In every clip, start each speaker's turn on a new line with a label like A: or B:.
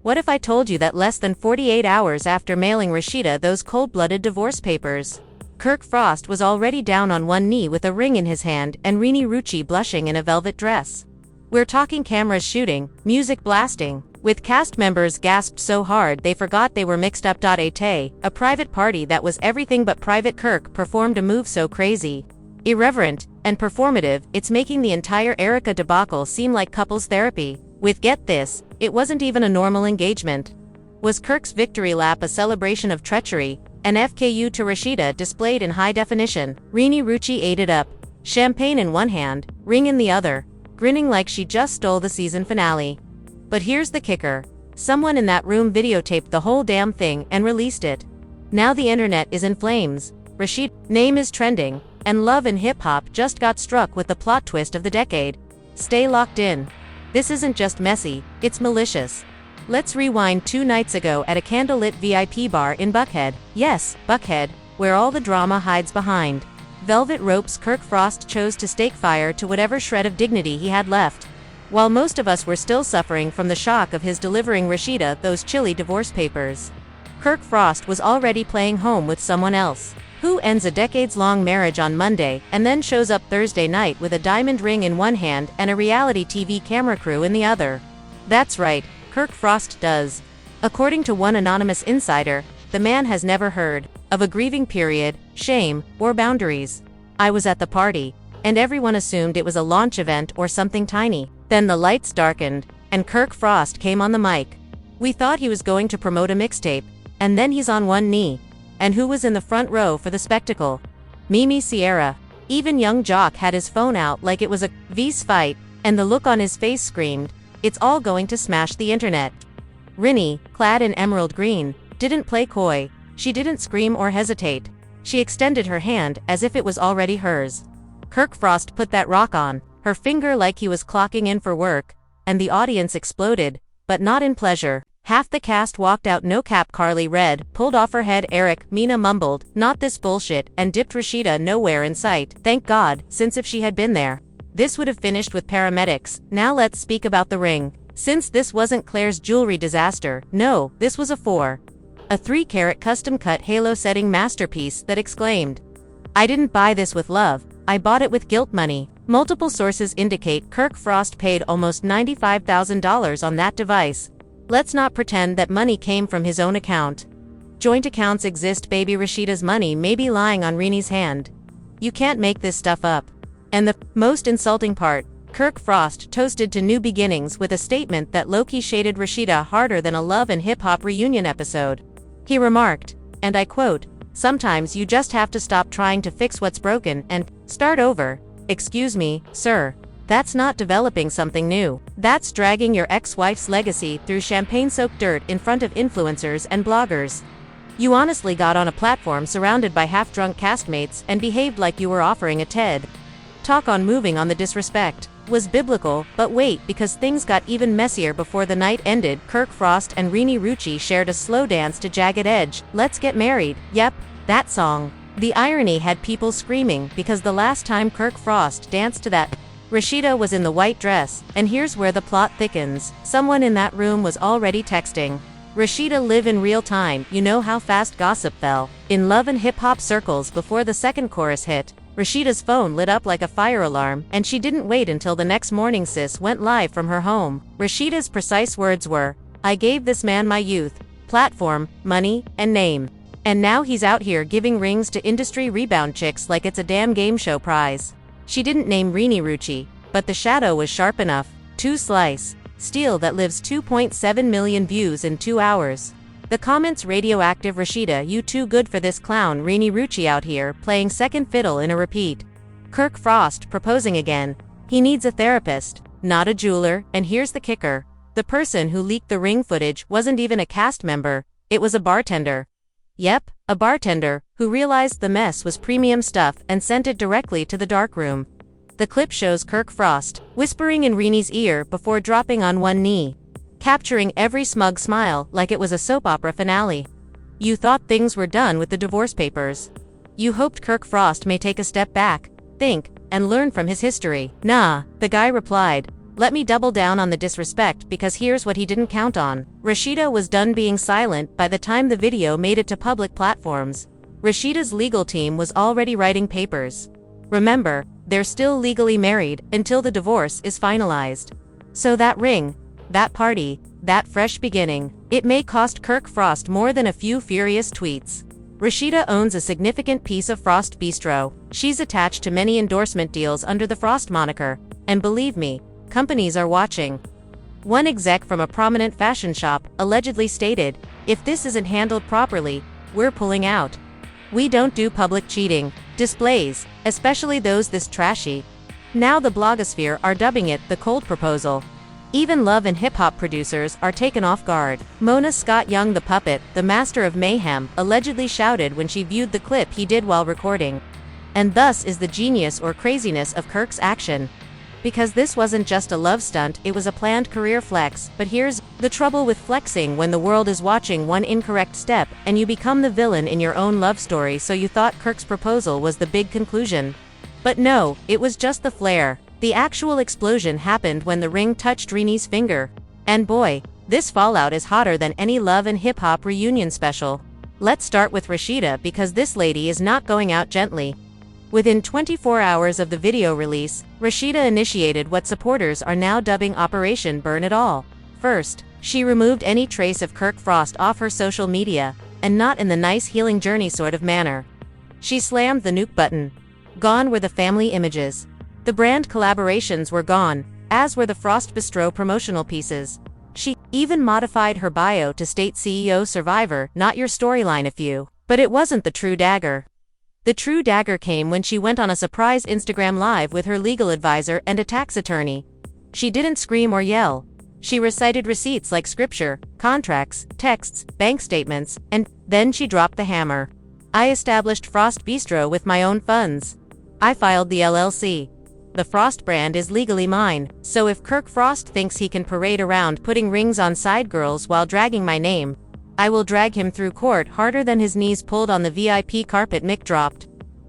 A: What if I told you that less than 48 hours after mailing Rashida those cold-blooded divorce papers, Kirk Frost was already down on one knee with a ring in his hand and Renni Rucci blushing in a velvet dress? We're talking cameras shooting, music blasting, with cast members gasped so hard they forgot they were mixed up. A private party that was everything but private. Kirk performed a move so crazy, irreverent, and performative, it's making the entire Erica debacle seem like couples therapy. With get this, it wasn't even a normal engagement. Was Kirk's victory lap a celebration of treachery, an FKU to Rashida displayed in high definition? Renni Rucci ate it up, champagne in one hand, ring in the other, grinning like she just stole the season finale. But here's the kicker. Someone in that room videotaped the whole damn thing and released it. Now the internet is in flames. Rasheeda's name is trending, and Love and Hip Hop just got struck with the plot twist of the decade. Stay locked in. This isn't just messy, it's malicious. Let's rewind 2 nights ago at a candlelit VIP bar in Buckhead. Yes, Buckhead, where all the drama hides behind velvet ropes. Kirk Frost chose to stake fire to whatever shred of dignity he had left. While most of us were still suffering from the shock of his delivering Rashida those chilly divorce papers, Kirk Frost was already playing home with someone else. Who ends a decades-long marriage on Monday and then shows up Thursday night with a diamond ring in one hand and a reality TV camera crew in the other? That's right, Kirk Frost does. According to one anonymous insider, the man has never heard of a grieving period, shame, or boundaries. I was at the party, and everyone assumed it was a launch event or something tiny. Then the lights darkened, and Kirk Frost came on the mic. We thought he was going to promote a mixtape, and then he's on one knee. And who was in the front row for the spectacle? Mimi Sierra. Even young Jock had his phone out like it was a V's fight, and the look on his face screamed, it's all going to smash the internet. Renni, clad in emerald green, didn't play coy. She didn't scream or hesitate. She extended her hand as if it was already hers. Kirk Frost put that rock on her finger like he was clocking in for work, and the audience exploded, but not in pleasure. Half the cast walked out. No cap. Carly Red pulled off her head. Eric, Mina mumbled, not this bullshit, and dipped Rashida nowhere in sight. Thank God, since if she had been there, this would have finished with paramedics. Now let's speak about the ring. Since this wasn't Claire's jewelry disaster, no, this was a 3-carat custom-cut halo-setting masterpiece that exclaimed, I didn't buy this with love, I bought it with guilt money. Multiple sources indicate Kirk Frost paid almost $95,000 on that device. Let's not pretend that money came from his own account. Joint accounts exist. Baby Rashida's money may be lying on Renni's hand. You can't make this stuff up. And the most insulting part, Kirk Frost toasted to new beginnings with a statement that low-key shaded Rashida harder than a Love and Hip Hop reunion episode. He remarked, and I quote, sometimes you just have to stop trying to fix what's broken and start over. Excuse me, sir. That's not developing something new. That's dragging your ex-wife's legacy through champagne-soaked dirt in front of influencers and bloggers. You honestly got on a platform surrounded by half-drunk castmates and behaved like you were offering a TED Talk on moving on. The disrespect was biblical, but wait, because things got even messier before the night ended. Kirk Frost and Renni Rucci shared a slow dance to Jagged Edge, Let's Get Married. Yep, that song. The irony had people screaming because the last time Kirk Frost danced to that, Rashida was in the white dress, and here's where the plot thickens. Someone in that room was already texting Rashida live in real time. You know how fast gossip fell in Love and Hip Hop circles before the second chorus hit. Rashida's phone lit up like a fire alarm, and she didn't wait until the next morning. Sis went live from her home. Rashida's precise words were, I gave this man my youth, platform, money, and name. And now he's out here giving rings to industry rebound chicks like it's a damn game show prize. She didn't name Renni Rucci, but the shadow was sharp enough. 2 slice. Steel that lives 2.7 million views in 2 hours. The comments radioactive Rashida you too good for this clown. Renni Rucci out here playing second fiddle in a repeat. Kirk Frost proposing again. He needs a therapist, not a jeweler, and here's the kicker. The person who leaked the ring footage wasn't even a cast member, it was a bartender. Yep, a bartender, who realized the mess was premium stuff and sent it directly to the darkroom. The clip shows Kirk Frost whispering in Renni's ear before dropping on one knee, capturing every smug smile like it was a soap opera finale. You thought things were done with the divorce papers. You hoped Kirk Frost may take a step back, think, and learn from his history. Nah, the guy replied, Let me double down on the disrespect because here's what he didn't count on. Rashida was done being silent by the time the video made it to public platforms. Rashida's legal team was already writing papers. Remember, they're still legally married until the divorce is finalized. So that ring, that party, that fresh beginning, it may cost Kirk Frost more than a few furious tweets. Rashida owns a significant piece of Frost Bistro. She's attached to many endorsement deals under the Frost moniker, and believe me, companies are watching. One exec from a prominent fashion shop allegedly stated, "If this isn't handled properly, we're pulling out. We don't do public cheating displays, especially those this trashy." Now the blogosphere are dubbing it the cold proposal. Even LoveAndHipHop producers are taken off guard. Mona Scott Young, the puppet, the master of mayhem, allegedly shouted when she viewed the clip he did while recording. And thus is the genius or craziness of Kirk's action. Because this wasn't just a love stunt, it was a planned career flex. But here's the trouble with flexing: when the world is watching one incorrect step, and you become the villain in your own love story. So you thought Kirk's proposal was the big conclusion. But no, it was just the flare. The actual explosion happened when the ring touched Reini's finger. And boy, this fallout is hotter than any Love and Hip Hop reunion special. Let's start with Rashida because this lady is not going out gently. Within 24 hours of the video release, Rashida initiated what supporters are now dubbing Operation Burn It All. First, she removed any trace of Kirk Frost off her social media, and not in the nice healing journey sort of manner. She slammed the nuke button. Gone were the family images. The brand collaborations were gone, as were the Frost Bistro promotional pieces. She even modified her bio to state CEO survivor, not your storyline if you. But it wasn't the true dagger. The true dagger came when she went on a surprise Instagram Live with her legal advisor and a tax attorney. She didn't scream or yell. She recited receipts like scripture, contracts, texts, bank statements, and then she dropped the hammer. "I established Frost Bistro with my own funds. I filed the LLC. The Frost brand is legally mine, so if Kirk Frost thinks he can parade around putting rings on side girls while dragging my name, I will drag him through court harder than his knees pulled on the VIP carpet Mick dropped."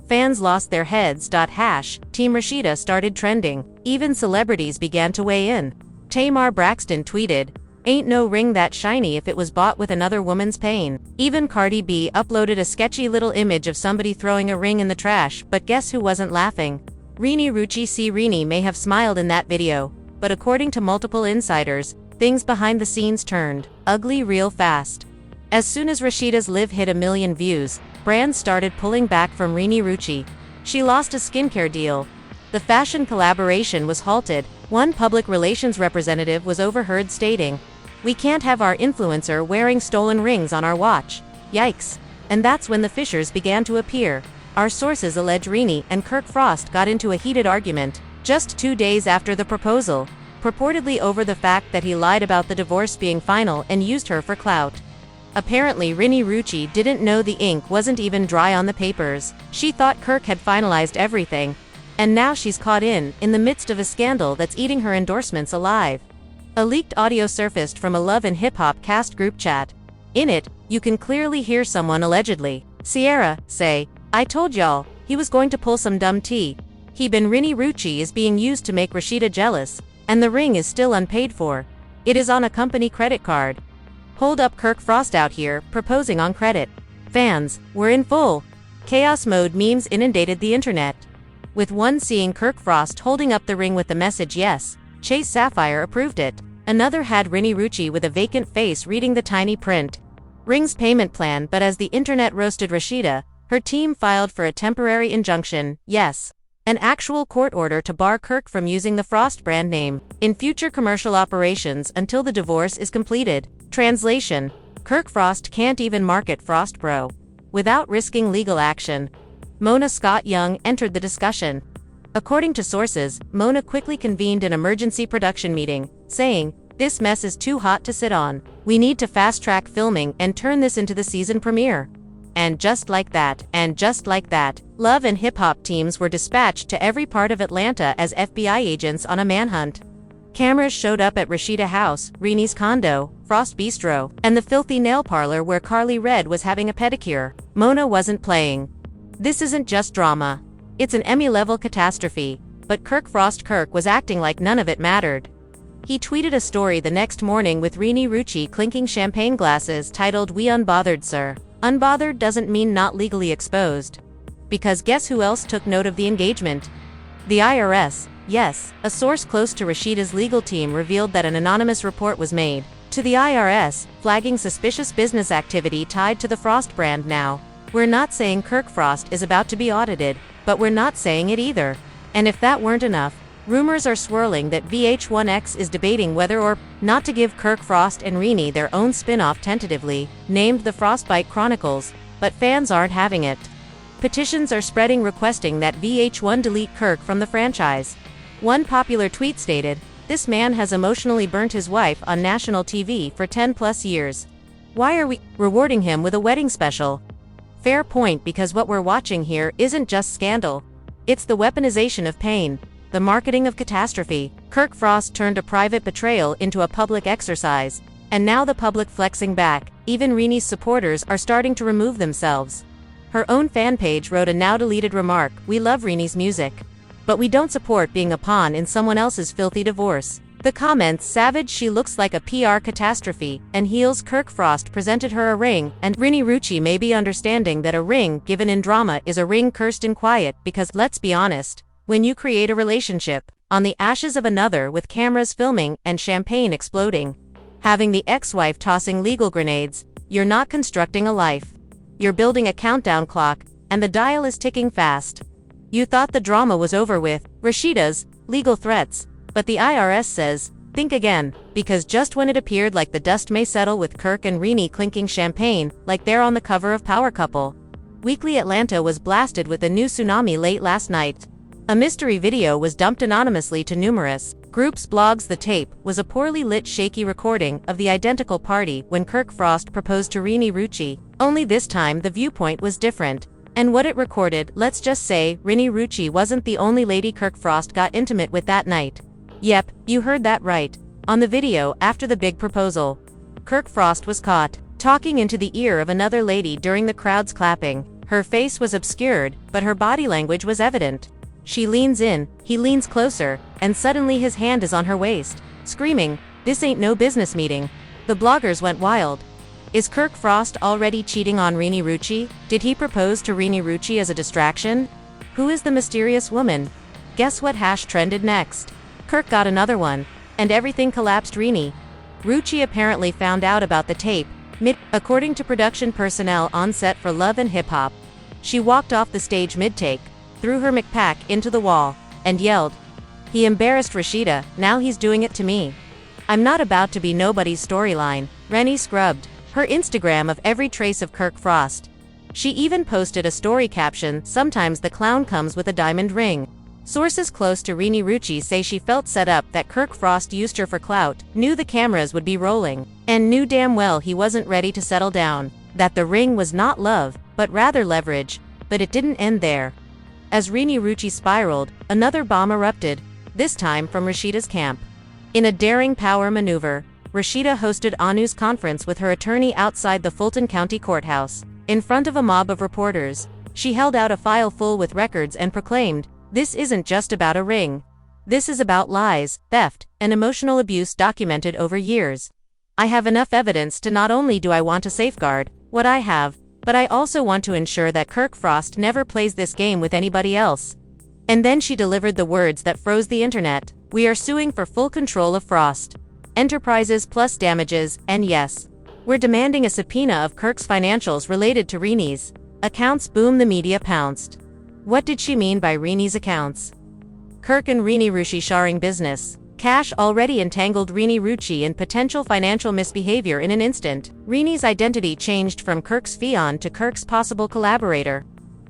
A: Fans lost their heads. Team Rashida started trending. Even celebrities began to weigh in. Tamar Braxton tweeted, "Ain't no ring that shiny if it was bought with another woman's pain." Even Cardi B uploaded a sketchy little image of somebody throwing a ring in the trash, but guess who wasn't laughing? Renni Rucci. Reini may have smiled in that video, but according to multiple insiders, things behind the scenes turned ugly real fast. As soon as Rashida's Live hit 1 million views, brands started pulling back from Renni Rucci. She lost a skincare deal. The fashion collaboration was halted. One public relations representative was overheard stating, "We can't have our influencer wearing stolen rings on our watch." Yikes. And that's when the fissures began to appear. Our sources allege Reini and Kirk Frost got into a heated argument just 2 days after the proposal, purportedly over the fact that he lied about the divorce being final and used her for clout. Apparently Renni Rucci didn't know the ink wasn't even dry on the papers. She thought Kirk had finalized everything. And now she's caught in the midst of a scandal that's eating her endorsements alive. A leaked audio surfaced from a Love and Hip Hop cast group chat. In it, you can clearly hear someone, allegedly Sierra, say, "I told y'all, he was going to pull some dumb tea. Renni Rucci is being used to make Rashida jealous, and the ring is still unpaid for. It is on a company credit card. Hold up, Kirk Frost out here, proposing on credit." Fans were in full chaos mode. Memes inundated the internet, with one seeing Kirk Frost holding up the ring with the message "Yes, Chase Sapphire approved it." Another had Renni Rucci with a vacant face reading the tiny print, "Ring's payment plan." But as the internet roasted Rashida, her team filed for a temporary injunction, yes, an actual court order to bar Kirk from using the Frost brand name in future commercial operations until the divorce is completed. Translation: Kirk Frost can't even market Frost Bro without risking legal action. Mona Scott Young entered the discussion. According to sources, Mona quickly convened an emergency production meeting, saying, "This mess is too hot to sit on. We need to fast-track filming and turn this into the season premiere." And just like that, Love and Hip Hop teams were dispatched to every part of Atlanta as FBI agents on a manhunt. Cameras showed up at Rashida House, Reini's condo, Frost Bistro, and the filthy nail parlor where Carly Red was having a pedicure. Mona wasn't playing. This isn't just drama. It's an Emmy-level catastrophe. But Kirk Frost was acting like none of it mattered. He tweeted a story the next morning with Renni Rucci clinking champagne glasses titled "We unbothered, sir." Unbothered doesn't mean not legally exposed. Because guess who else took note of the engagement? The IRS. Yes, a source close to Rashida's legal team revealed that an anonymous report was made to the IRS, flagging suspicious business activity tied to the Frost brand. Now, we're not saying Kirk Frost is about to be audited, but we're not saying it either. And if that weren't enough, rumors are swirling that VH1X is debating whether or not to give Kirk Frost and Reini their own spin-off, tentatively named The Frostbite Chronicles, but fans aren't having it. Petitions are spreading requesting that VH1 delete Kirk from the franchise. One popular tweet stated, "This man has emotionally burnt his wife on national TV for 10+ years. Why are we rewarding him with a wedding special?" Fair point, because what we're watching here isn't just scandal. It's the weaponization of pain, the marketing of catastrophe. Kirk Frost turned a private betrayal into a public exercise, and now the public flexing back. Even Reini's supporters are starting to remove themselves. Her own fan page wrote a now-deleted remark, "We love Reini's music, but we don't support being a pawn in someone else's filthy divorce." The comments savage, "She looks like a PR catastrophe," and heels Kirk Frost presented her a ring, and Renni Rucci may be understanding that a ring given in drama is a ring cursed in quiet, because, let's be honest, when you create a relationship on the ashes of another with cameras filming and champagne exploding, having the ex-wife tossing legal grenades, you're not constructing a life. You're building a countdown clock, and the dial is ticking fast. You thought the drama was over with Rashida's legal threats, but the IRS says, think again, because just when it appeared like the dust may settle with Kirk and Reini clinking champagne, like they're on the cover of Power Couple, Weekly Atlanta was blasted with a new tsunami late last night. A mystery video was dumped anonymously to numerous groups. Blogs. The tape was a poorly lit, shaky recording of the identical party when Kirk Frost proposed to Renni Rucci, only this time the viewpoint was different. And what it recorded, let's just say, Renni Rucci wasn't the only lady Kirk Frost got intimate with that night. Yep, you heard that right. On the video, after the big proposal, Kirk Frost was caught talking into the ear of another lady during the crowd's clapping. Her face was obscured, but her body language was evident. She leans in, he leans closer, and suddenly his hand is on her waist, screaming, "This ain't no business meeting." The bloggers went wild. Is Kirk Frost already cheating on Renni Rucci? Did he propose to Renni Rucci as a distraction? Who is the mysterious woman? Guess what hash trended next? Kirk got another one, and everything collapsed. Renni Rucci apparently found out about the tape according to production personnel on set for Love and Hip Hop. She walked off the stage mid-take, threw her McPack into the wall, and yelled, "He embarrassed Rashida, now he's doing it to me. I'm not about to be nobody's storyline." Renni scrubbed her Instagram of every trace of Kirk Frost. She even posted a story caption, "Sometimes the clown comes with a diamond ring." Sources close to Renni Rucci say she felt set up, that Kirk Frost used her for clout, knew the cameras would be rolling, and knew damn well he wasn't ready to settle down, that the ring was not love, but rather leverage. But it didn't end there. As Renni Rucci spiraled, another bomb erupted, this time from Rashida's camp. In a daring power maneuver, Rashida hosted a news conference with her attorney outside the Fulton County Courthouse. In front of a mob of reporters, she held out a file full with records and proclaimed, "This isn't just about a ring. This is about lies, theft, and emotional abuse documented over years. I have enough evidence to not only do I want to safeguard what I have, but I also want to ensure that Kirk Frost never plays this game with anybody else." And then she delivered the words that froze the internet. "We are suing for full control of Frost Enterprises plus damages, and yes, we're demanding a subpoena of Kirk's financials related to Reini's accounts." Boom, the media pounced. What did she mean by Reini's accounts? Kirk and Renni Rucci sharing business. Cash already entangled Renni Rucci in potential financial misbehavior in an instant. Reini's identity changed from Kirk's Fion to Kirk's possible collaborator.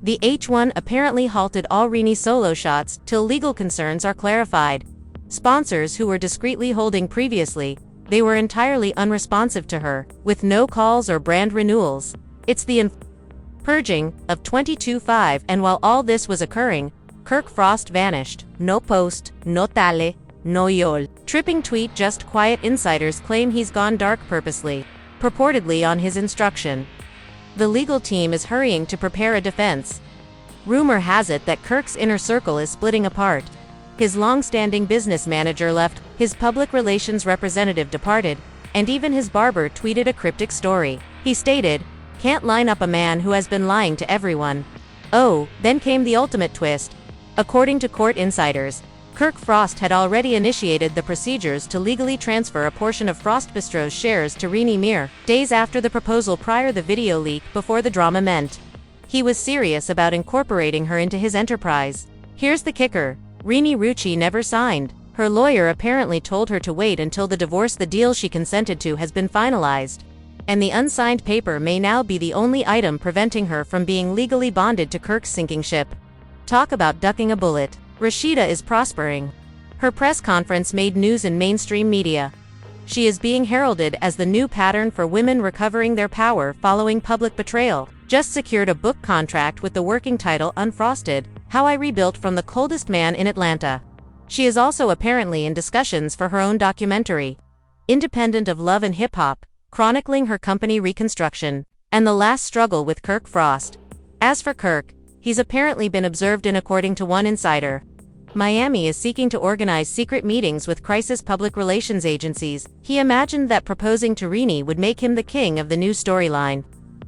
A: The H1 apparently halted all Renni solo shots till legal concerns are clarified. Sponsors who were discreetly holding previously, they were entirely unresponsive to her, with no calls or brand renewals. It's the purging of 22/5, and while all this was occurring, Kirk Frost vanished. No post, no tale, no yol. Tripping tweet. Just quiet. Insiders claim he's gone dark purposely, purportedly on his instruction. The legal team is hurrying to prepare a defense. Rumor has it that Kirk's inner circle is splitting apart. His long-standing business manager left, His public relations representative departed, and even his barber tweeted a cryptic story. He stated, "Can't line up a man who has been lying to everyone." Oh, then came the ultimate twist. According to court insiders, Kirk Frost had already initiated the procedures to legally transfer a portion of Frost Bistro's shares to Reini mere days after the proposal prior the video leak before the drama meant. He was serious about incorporating her into his enterprise. Here's the kicker. Renni Rucci never signed. Her lawyer apparently told her to wait until the divorce the deal she consented to has been finalized. And the unsigned paper may now be the only item preventing her from being legally bonded to Kirk's sinking ship. Talk about ducking a bullet. Rashida is prospering. Her press conference made news in mainstream media. She is being heralded as the new pattern for women recovering their power following public betrayal. Just secured a book contract with the working title Unfrosted, How I Rebuilt from the Coldest Man in Atlanta. She is also apparently in discussions for her own documentary, independent of Love and Hip Hop, chronicling her company reconstruction, and the last struggle with Kirk Frost. As for Kirk, he's apparently been observed in, according to one insider, Miami is seeking to organize secret meetings with crisis public relations agencies. He imagined that proposing to Reini would make him the king of the new storyline.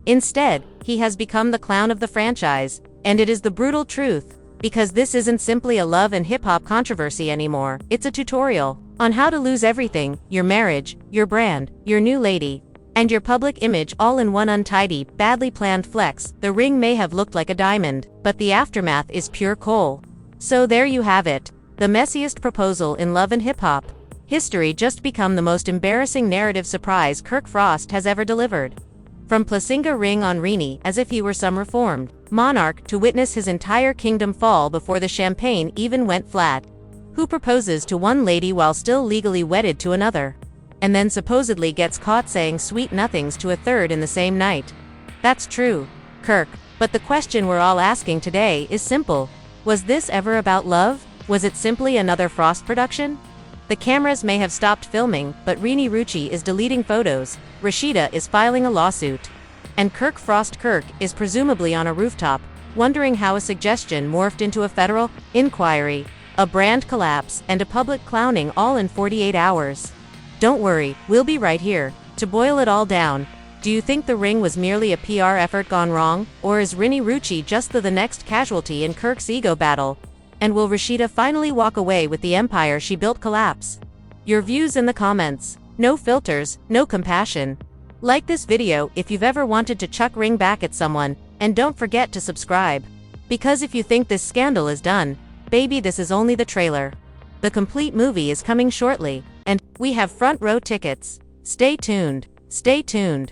A: Instead, he has become the clown of the franchise, and it is the brutal truth. Because this isn't simply a love and hip-hop controversy anymore, it's a tutorial on how to lose everything: your marriage, your brand, your new lady, and your public image all in one untidy, badly planned flex. The ring may have looked like a diamond, but the aftermath is pure coal. So there you have it, the messiest proposal in Love and Hip-Hop history, just become the most embarrassing narrative surprise Kirk Frost has ever delivered. From placing a ring on Reini as if he were some reformed monarch to witness his entire kingdom fall before the champagne even went flat. Who proposes to one lady while still legally wedded to another, and then supposedly gets caught saying sweet nothings to a third in the same night? That's true, Kirk, but the question we're all asking today is simple. Was this ever about love? Was it simply another Frost production? The cameras may have stopped filming, but Renni Rucci is deleting photos, Rashida is filing a lawsuit, and Kirk Frost is presumably on a rooftop, wondering how a suggestion morphed into a federal inquiry, a brand collapse, and a public clowning all in 48 hours. Don't worry, we'll be right here to boil it all down. Do you think the ring was merely a PR effort gone wrong, or is Renni Rucci just the next casualty in Kirk's ego battle? And will Rashida finally walk away with the empire she built collapse? Your views in the comments. No filters, no compassion. Like this video if you've ever wanted to chuck ring back at someone, and don't forget to subscribe. Because if you think this scandal is done, baby, this is only the trailer. The complete movie is coming shortly, and we have front row tickets. Stay tuned. Stay tuned.